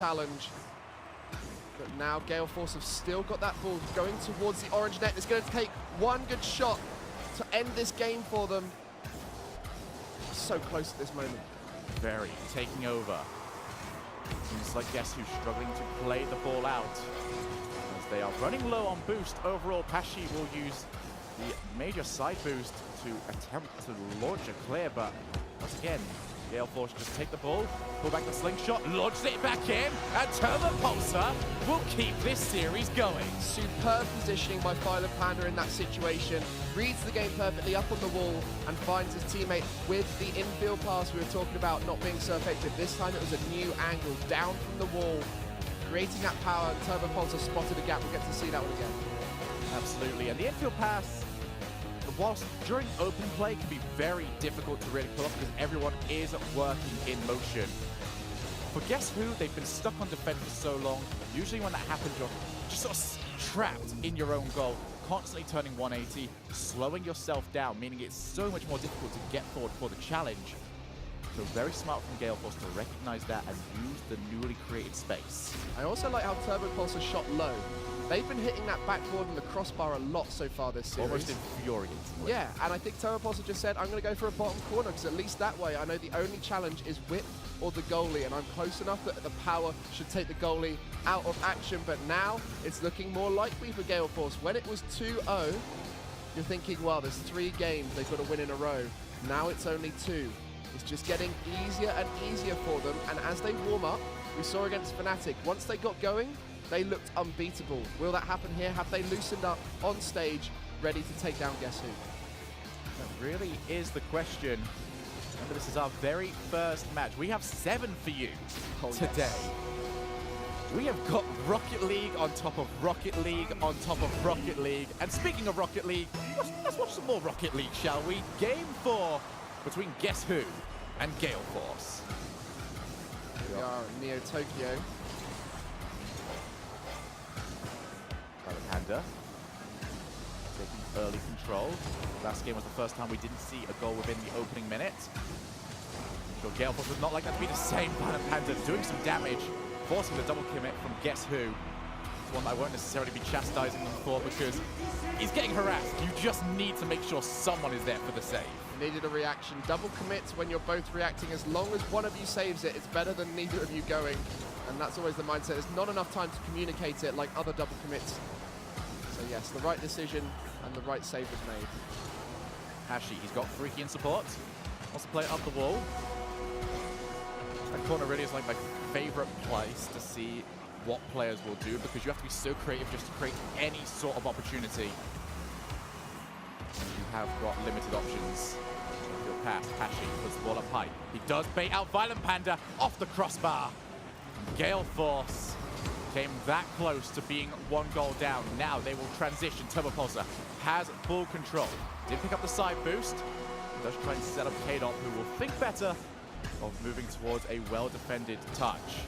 challenge. But now GeForce have still got that ball going towards the orange net. It's going to take one good shot to end this game for them. So close at this moment. Very taking over. Seems like Guess Who's struggling to play the ball out. As they are running low on boost, overall KOMPJE will use the major side boost to attempt to launch a clear, but once again, GeForce just take the ball, pull back the slingshot, launch it back in, and KOMPJE will keep this series going. Superb positioning by Panda in that situation. Reads the game perfectly up on the wall and finds his teammate with the infield pass we were talking about not being so effective. This time it was a new angle down from the wall, creating that power, and KOMPJE spotted a gap. We'll get to see that one again. Absolutely, and the infield pass, whilst during open play can be very difficult to really pull off because everyone is working in motion. For Guess Who, they've been stuck on defense for so long. Usually when that happens, you're just sort of trapped in your own goal, constantly turning 180, slowing yourself down, meaning it's so much more difficult to get forward for the challenge. So very smart from GeForce to recognize that and use the newly created space. I also like how KOMPJE shot low. They've been hitting that backboard and the crossbar a lot so far this series. Almost infuriating. Yeah, and I think KOMPJE just said, I'm going to go for a bottom corner, because at least that way I know the only challenge is whip or the goalie, and I'm close enough that the power should take the goalie out of action. But now it's looking more likely for GeForce. When it was 2-0, you're thinking, well, there's 3 games they've got to win in a row. Now it's only 2. It's just getting easier and easier for them, and as they warm up, we saw against Fnatic, once they got going, they looked unbeatable. Will that happen here? Have they loosened up on stage, ready to take down Guess Who? That really is the question. Remember, this is our very first match. We have 7 for you today. Yes. We have got Rocket League on top of Rocket League on top of Rocket League. And speaking of Rocket League, let's watch some more Rocket League, shall we? Game 4 between Guess Who and GeForce. Here we are at Neo Tokyo. Panda taking early control. Last game was the first time we didn't see a goal within the opening minute. I'm sure GeForce would not like that to be the same. Panda doing some damage, forcing the double commit from Guess Who. It's one that I won't necessarily be chastising them for because he's getting harassed. You just need to make sure someone is there for the save. Needed a reaction. Double commits when you're both reacting. As long as one of you saves it, it's better than neither of you going. And that's always the mindset. There's not enough time to communicate it like other double commits. So yes, the right decision and the right save was made. KOMPJE, he's got freaky in support. Wants to play it up the wall. That corner really is like my favorite place to see what players will do because you have to be so creative just to create any sort of opportunity. You have got limited options. Your pass, KOMPJE puts the ball up high. He does bait out Violent Panda off the crossbar. GeForce came that close to being 1 goal down. Now they will transition. KOMPJE has full control. Did pick up the side boost. Does try and set up KOMPJE, who will think better of moving towards a well-defended touch.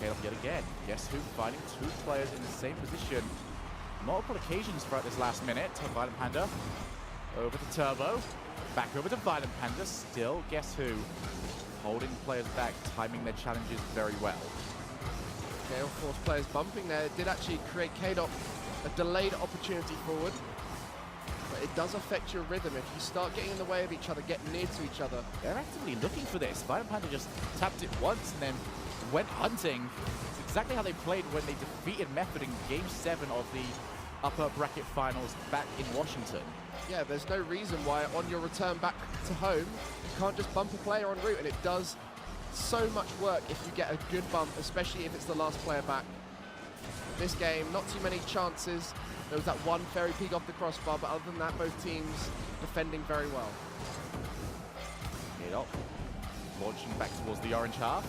KOMPJE yet again. Guess Who finding 2 players in the same position. Multiple occasions throughout this last minute. Violent Panda over to Turbo. Back over to Violent Panda. Still Guess Who holding players back, timing their challenges very well. GeForce players bumping there. It did actually create KOMPJE a delayed opportunity forward. But it does affect your rhythm. If you start getting in the way of each other, get near to each other. They're actively looking for this. Violent Panda just tapped it once and then went hunting. It's exactly how they played when they defeated Method in Game 7 of the upper bracket finals back in Washington. Yeah, there's no reason why on your return back to home, you can't just bump a player en route, and it does so much work if you get a good bump, especially if it's the last player back. This game, not too many chances. There was that one fairy peak off the crossbar, but other than that, both teams defending very well. KOMPJE launching back towards the orange half.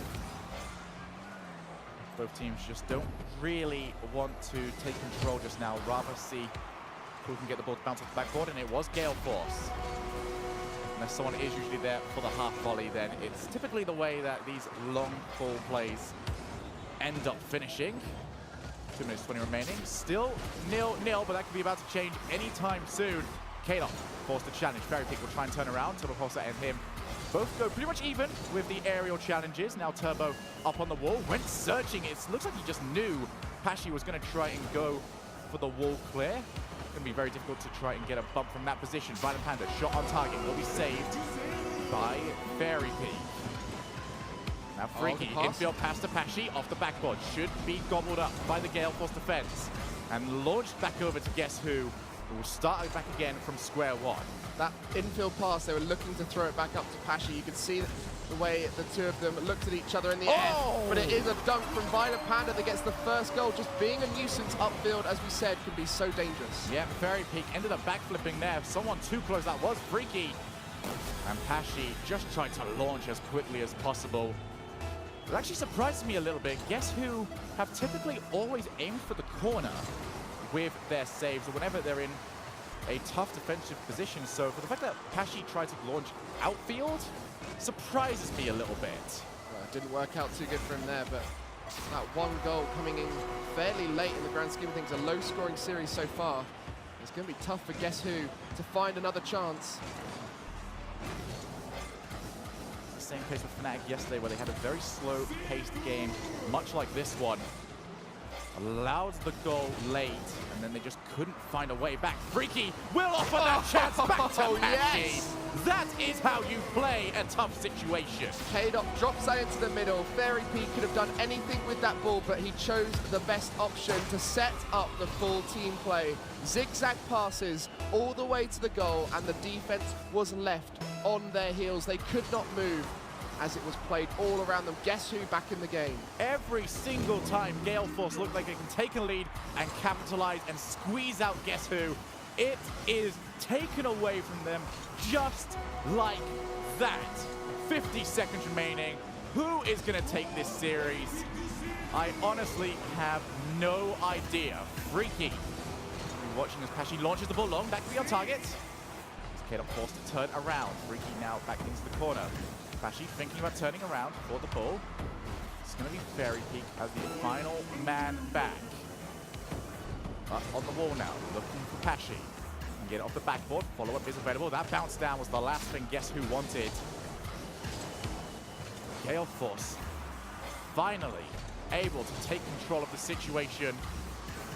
Both teams just don't really want to take control just now, rather see who can get the ball to bounce off the backboard, and it was GeForce. Unless someone is usually there for the half volley, then it's typically the way that these long ball plays end up finishing. 2 minutes 20 remaining. Still 0-0, but that could be about to change anytime soon. KOMPJE forced the challenge. Fairy Peak will try and turn around. KOMPJE and him both go pretty much even with the aerial challenges. Now Turbo up on the wall, went searching. It looks like he just knew KOMPJE was going to try and go for the wall clear. Going to be very difficult to try and get a bump from that position. Violent Panda, shot on target, will be saved by Fairy Peak. Now Freaky, infield pass to KOMPJE, off the backboard. Should be gobbled up by the Gale Force defense. And launched back over to Guess Who will start back again from square one. That infield pass, they were looking to throw it back up to KOMPJE. You can see the way the two of them looked at each other in the air. But it is a dunk from Violent Panda that gets the first goal. Just being a nuisance upfield, as we said, can be so dangerous. Yeah, Fairy Peak ended up backflipping there. Someone too close, that was Freaky. And KOMPJE just tried to launch as quickly as possible. It actually surprised me a little bit. Guess Who have typically always aimed for the corner with their saves, or whenever they're in a tough defensive position. So for the fact that KOMPJE tried to launch outfield surprises me a little bit. Well, it didn't work out too good for him there, but that one goal coming in fairly late in the grand scheme of things, a low-scoring series so far. It's going to be tough for Guess Who to find another chance. It's the same case with Fnatic yesterday, where they had a very slow-paced game, much like this one. Allowed the goal late, and then they just couldn't find a way back. Freaky will offer that chance back to KOMPJE. Yes. That is how you play a tough situation. K-Dot drops that into the middle. Fairy Peak could have done anything with that ball, but he chose the best option to set up the full team play. Zigzag passes all the way to the goal, and the defense was left on their heels. They could not move as it was played all around them. Guess Who back in the game? Every single time Gale Force looked like they can take a lead and capitalize and squeeze out Guess Who, it is taken away from them just like that. 50 seconds remaining. Who is going to take this series? I honestly have no idea. Freaky. We're watching as KOMPJE launches the ball long, back to be on target. K-Dot forced to turn around. Freaky now back into the corner. KOMPJE thinking about turning around for the ball. It's going to be Fairy Peak as the final man back. Up on the wall now, looking for KOMPJE. Can get it off the backboard, follow-up is available. That bounce down was the last thing Guess Who wanted. Gale Force finally able to take control of the situation.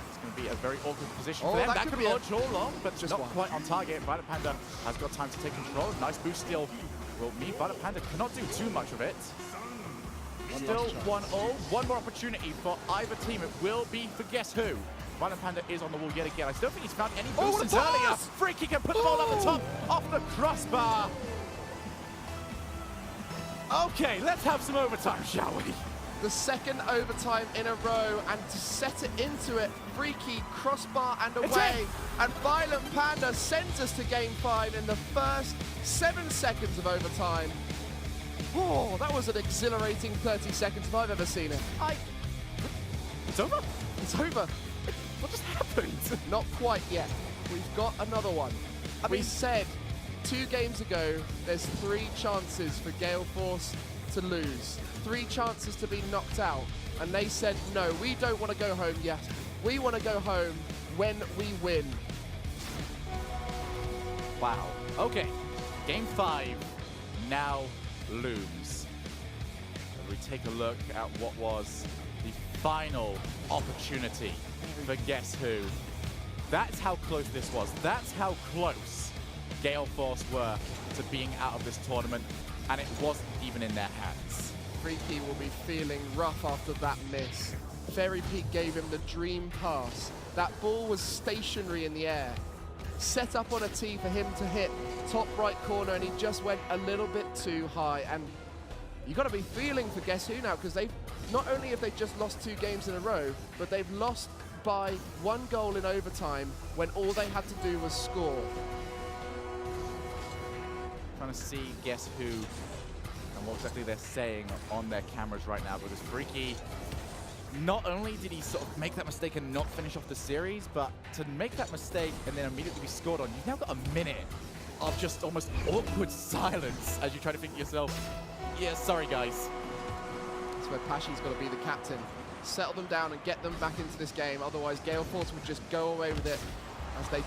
It's going to be a very awkward position for them. That could launch all along, but just not quite on target. Violent Panda has got time to take control. Nice boost steal will mean Violent Panda cannot do too much of it. Still 1-0. One more opportunity for either team. It will be for Guess Who. Violent Panda is on the wall yet again. I still think he's found any boosts earlier. Freaky can put the ball up the top, off the crossbar. Okay, let's have some overtime, shall we? The second overtime in a row, and to set it into it, Freaky crossbar and away. And Violent Panda sends us to game 5 in the first 7 seconds of overtime. Oh, that was an exhilarating 30 seconds if I've ever seen it. It's over? It's over. What just happened? Not quite yet. We've got another one. We said 2 games ago, there's 3 chances for Gale Force to lose. 3 chances to be knocked out. And they said, no, we don't want to go home yet. We want to go home when we win. Wow. Okay. Game 5 now looms. We take a look at what was the final opportunity for Guess Who. That's how close this was. That's how close Gale Force were to being out of this tournament, and it wasn't even in their hands. Freaky will be feeling rough after that miss. Fairy Peak gave him the dream pass. That ball was stationary in the air. Set up on a tee for him to hit top right corner, and he just went a little bit too high. And you got to be feeling for Guess Who now, because they've not only have they just lost 2 games in a row, but they've lost by 1 goal in overtime when all they had to do was score. Trying to see Guess Who and what exactly they're saying on their cameras right now, because Freaky, not only did he sort of make that mistake and not finish off the series, but to make that mistake and then immediately be scored on, you've now got a minute of just almost awkward silence as you try to think to yourself, yeah, sorry guys. That's where KOMPJE's got to be the captain. Settle them down and get them back into this game, otherwise Gale Force would just go away with it as they